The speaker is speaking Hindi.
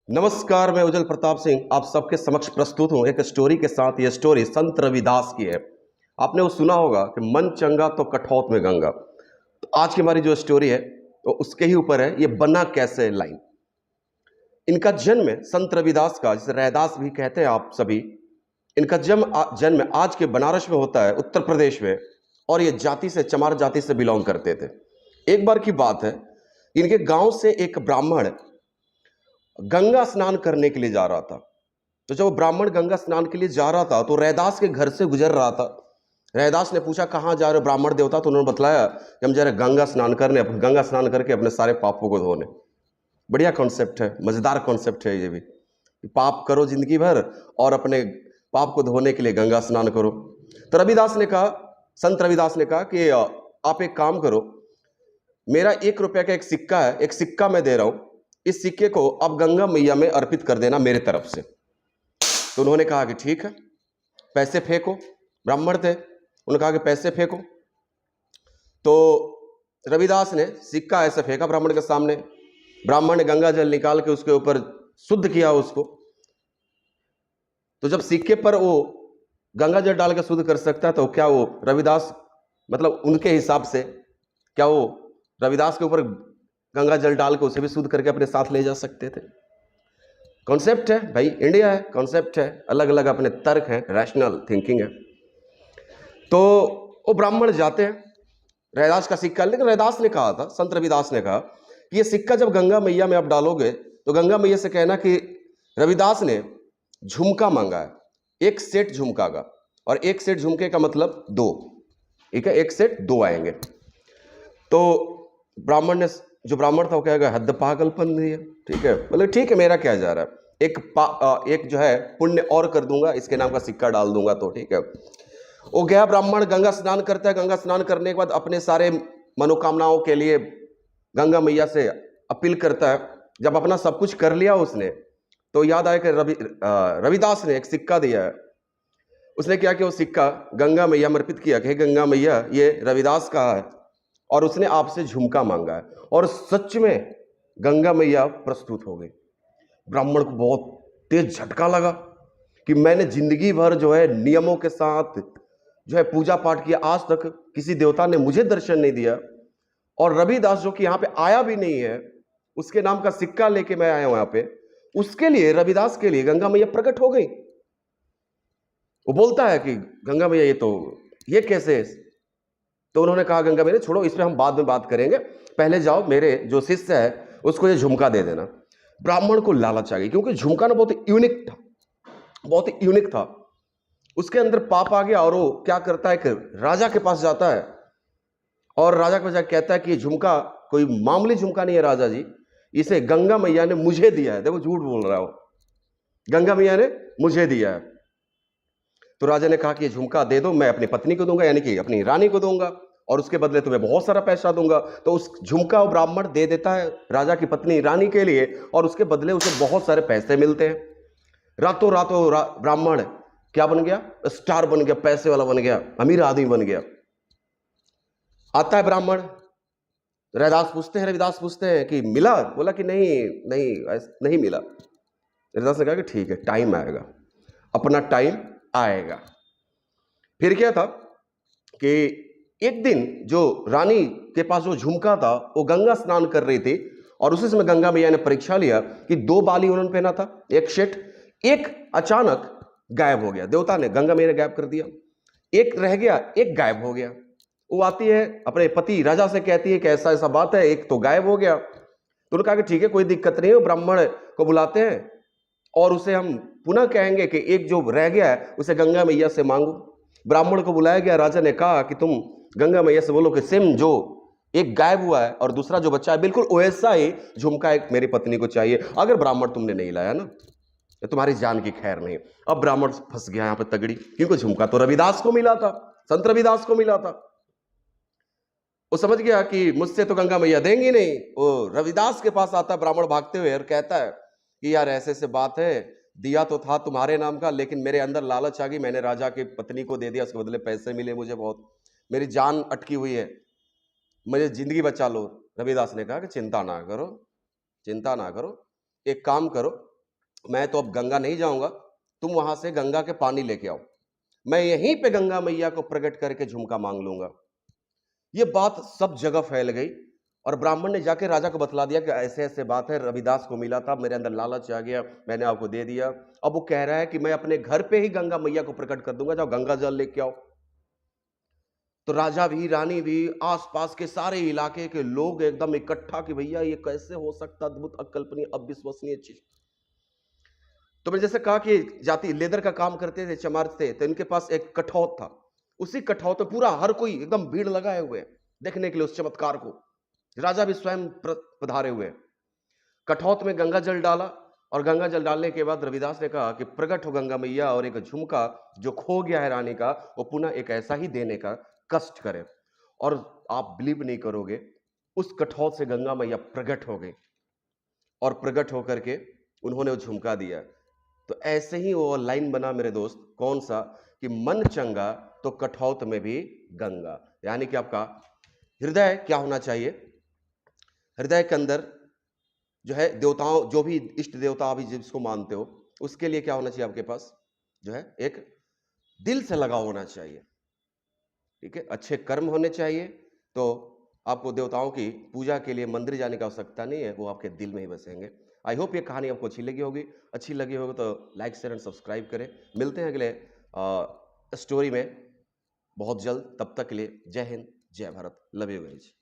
नमस्कार, मैं उज्जवल प्रताप सिंह आप सबके समक्ष प्रस्तुत हूं एक स्टोरी के साथ। ये स्टोरी संत रविदास की है। आपने वो सुना होगा कि मन चंगा तो कठौत में गंगा। तो आज की हमारी जो स्टोरी है वो उसके ही ऊपर है। ये बना कैसे लाइन। इनका जन्म है संत रविदास का, जिसे रैदास भी कहते हैं आप सभी। इनका जन्म आज के बनारस में होता है, उत्तर प्रदेश में। और ये जाति से, चमार जाति से बिलोंग करते थे। एक बार की बात है, इनके गांव से एक ब्राह्मण गंगा स्नान करने के लिए जा रहा था। तो जब वो ब्राह्मण गंगा स्नान के लिए जा रहा था तो रैदास के घर से गुजर रहा था। रैदास ने पूछा, कहाँ जा रहे हो ब्राह्मण देवता? तो उन्होंने बताया कि हम जा रहे गंगा स्नान करने, गंगा स्नान करके अपने सारे पापों को धोने। बढ़िया कॉन्सेप्ट है, मजेदार कॉन्सेप्ट है ये भी। पाप करो जिंदगी भर और अपने पाप को धोने के लिए गंगा स्नान करो। तो रविदास ने कहा, संत रविदास ने कहा कि आप एक काम करो, मेरा 1 रुपया का एक सिक्का है, एक सिक्का मैं दे रहा हूं, इस सिक्के को आप गंगा मैया में अर्पित कर देना मेरे तरफ से। तो उन्होंने कहा कि ठीक है, पैसे फेंको। ब्राह्मण थे, उन्होंने कहा कि पैसे फेंको। तो रविदास ने सिक्का ऐसे फेंका ब्राह्मण के सामने। ब्राह्मण ने गंगा जल निकाल के उसके ऊपर शुद्ध किया उसको। तो जब सिक्के पर वो गंगा जल डाल के शुद्ध कर सकता है, तो क्या वो रविदास, मतलब उनके हिसाब से, क्या वो रविदास के ऊपर गंगा जल डाल के उसे भी शुद्ध करके अपने साथ ले जा सकते थे? कॉन्सेप्ट है भाई, इंडिया है, कॉन्सेप्ट है, अलग अलग अपने तर्क हैं, रैशनल थिंकिंग है। तो वो ब्राह्मण जाते हैं, रैदास का सिक्का, लेकिन रैदास ने कहा था, संत रविदास ने कहा कि ये सिक्का जब गंगा मैया में आप डालोगे तो गंगा मैया से कहना कि रविदास ने झुमका मांगा है, 1 सेट झुमका का। और 1 सेट झुमके का मतलब 2, ठीक है, 1 सेट 2 आएंगे। तो ब्राह्मण ने, जो ब्राह्मण था वो कहेगा, हद पागलपन दिया, ठीक है, बोले ठीक है, मेरा क्या जा रहा है, एक जो है पुण्य और कर दूंगा, इसके नाम का सिक्का डाल दूंगा। तो ठीक है, वो गया ब्राह्मण, गंगा स्नान करता है। गंगा स्नान करने के बाद अपने सारे मनोकामनाओं के लिए गंगा मैया से अपील करता है। जब अपना सब कुछ कर लिया उसने, तो याद आया कि रविदास ने एक सिक्का दिया है। उसने क्या किया, वो सिक्का गंगा मैया में अर्पित किया कि हे गंगा मैया, ये रविदास का है और उसने आपसे झुमका मांगा है। और सच में गंगा मैया प्रस्तुत हो गई। ब्राह्मण को बहुत तेज झटका लगा कि मैंने जिंदगी भर जो है नियमों के साथ जो है पूजा पाठ किया, आज तक किसी देवता ने मुझे दर्शन नहीं दिया। और रविदास जो कि यहाँ पे आया भी नहीं है, उसके नाम का सिक्का लेके मैं आया हूं यहाँ पे, उसके लिए, रविदास के लिए गंगा मैया प्रकट हो गई। वो बोलता है कि गंगा मैया ये कैसे है? तो उन्होंने कहा, गंगा मैया छोड़ो, इस पे हम बाद में बात करेंगे, पहले जाओ मेरे जो शिष्य है उसको ये झुमका दे देना। ब्राह्मण को लालच आ गई, क्योंकि झुमका ना बहुत यूनिक था, बहुत यूनिक था। उसके अंदर पाप आ गया और वो क्या करता है कि राजा के पास जाता है और राजा के पास जाकर कहता है कि ये झुमका कोई मामूली झुमका नहीं है राजा जी, इसे गंगा मैया ने मुझे दिया है। देखो झूठ बोल रहा हो, गंगा मैया ने मुझे दिया है। तो राजा ने कहा कि ये झुमका दे दो, मैं अपनी पत्नी को दूंगा, यानी कि अपनी रानी को दूंगा, और उसके बदले तुम्हें बहुत सारा पैसा दूंगा। तो उस झुमका वो ब्राह्मण दे देता है राजा की पत्नी रानी के लिए, और उसके बदले उसे बहुत सारे पैसे मिलते हैं। रातों रातों ब्राह्मण क्या बन गया? स्टार बन गया, पैसे वाला बन गया, अमीर आदमी बन गया। आता है ब्राह्मण, रविदास पूछते हैं कि मिला? बोला कि नहीं नहीं, नहीं मिला। रविदास ने कहा कि ठीक है, टाइम आएगा, अपना टाइम आएगा। फिर क्या था कि एक दिन जो रानी के पास जो झुमका था, वो गंगा स्नान कर रही थी, और उसी समय गंगा मैया ने परीक्षा लिया कि 2 बाली उन्होंने पहना था, 1 सेट, एक अचानक गायब हो गया। देवता ने, गंगा मैया ने गायब कर दिया। एक रह गया, एक गायब हो गया। वो आती है अपने पति राजा से कहती है कि ऐसा ऐसा बात है, एक तो गायब हो गया। तो उन्होंने कहा कि ठीक है, कोई दिक्कत नहीं है। ब्राह्मण को बुलाते हैं और उसे हम पुनः कहेंगे कि एक जो रह गया है उसे गंगा मैया से मांगो। ब्राह्मण को बुलाया गया, राजा ने कहा कि तुम गंगा मैया से बोलो कि सेम जो एक गायब हुआ है और दूसरा जो बच्चा है, बिल्कुल वैसा ही झुमका एक मेरी पत्नी को चाहिए। अगर ब्राह्मण तुमने नहीं लाया ना, तो तुम्हारी जान की खैर नहीं। अब ब्राह्मण फंस गया यहाँ पे तगड़ी, क्योंकि झुमका तो रविदास को मिला था, संत रविदास को मिला था। वो समझ गया कि मुझसे तो गंगा मैया देंगी नहीं। वो रविदास के पास आता है ब्राह्मण भागते हुए और कहता है कि यार ऐसे ऐसे बात है, दिया तो था तुम्हारे नाम का, लेकिन मेरे अंदर लालच आ गई, मैंने राजा की पत्नी को दे दिया, उसके बदले पैसे मिले मुझे बहुत, मेरी जान अटकी हुई है, मुझे जिंदगी बचा लो। रविदास ने कहा कि चिंता ना करो, चिंता ना करो, एक काम करो, मैं तो अब गंगा नहीं जाऊंगा, तुम वहां से गंगा के पानी लेके आओ, मैं यहीं पे गंगा मैया को प्रकट करके झुमका मांग लूंगा। ये बात सब जगह फैल गई और ब्राह्मण ने जाके राजा को बतला दिया कि ऐसे ऐसे बात है, रविदास को मिला था, मेरे अंदर लालच आ गया, मैंने आपको दे दिया। अब वो कह रहा है कि मैं अपने घर पे ही गंगा मैया को प्रकट कर दूंगा, जाओ गंगा जल लेके आओ। तो राजा भी, रानी भी, आसपास के सारे इलाके के लोग एकदम इकट्ठा कि भैया ये कैसे हो सकता, अद्भुत, अकल्पनीय, अविश्वसनीय चीज। तो मैंने जैसे कहा कि जाति लेदर का काम करते थे, चमार थे, तो इनके पास एक कठौत था। उसी कठौत में पूरा हर कोई एकदम भीड़ लगाए हुए हैं देखने के लिए उस चमत्कार को। राजा भी स्वयं पधारे हुए। कठौत में गंगा जल डाला और गंगा जल डालने के बाद रविदास ने कहा कि प्रकट हो गंगा मैया और एक झुमका जो खो गया है रानी का, वो पुनः एक ऐसा ही देने का कष्ट करे। और आप बिलीव नहीं करोगे, उस कठौत से गंगा मैया प्रकट हो गई और प्रकट होकर के उन्होंने वो झुमका दिया। तो ऐसे ही वो लाइन बना मेरे दोस्त, कौन सा, कि मन चंगा तो कठौत में भी गंगा। यानी कि आपका हृदय क्या होना चाहिए, हृदय के अंदर जो है देवताओं, जो भी इष्ट देवता अभी जिसको मानते हो, उसके लिए क्या होना चाहिए आपके पास, जो है एक दिल से लगाव होना चाहिए। ठीक है, अच्छे कर्म होने चाहिए। तो आपको देवताओं की पूजा के लिए मंदिर जाने की आवश्यकता नहीं है, वो आपके दिल में ही बसेंगे। आई होप ये कहानी आपको अच्छी लगी होगी। अच्छी लगी होगी तो लाइक शेयर एंड सब्सक्राइब करें। मिलते हैं अगले स्टोरी में बहुत जल्द। तब तक के लिए जय हिंद, जय भारत, लव यू गाइस।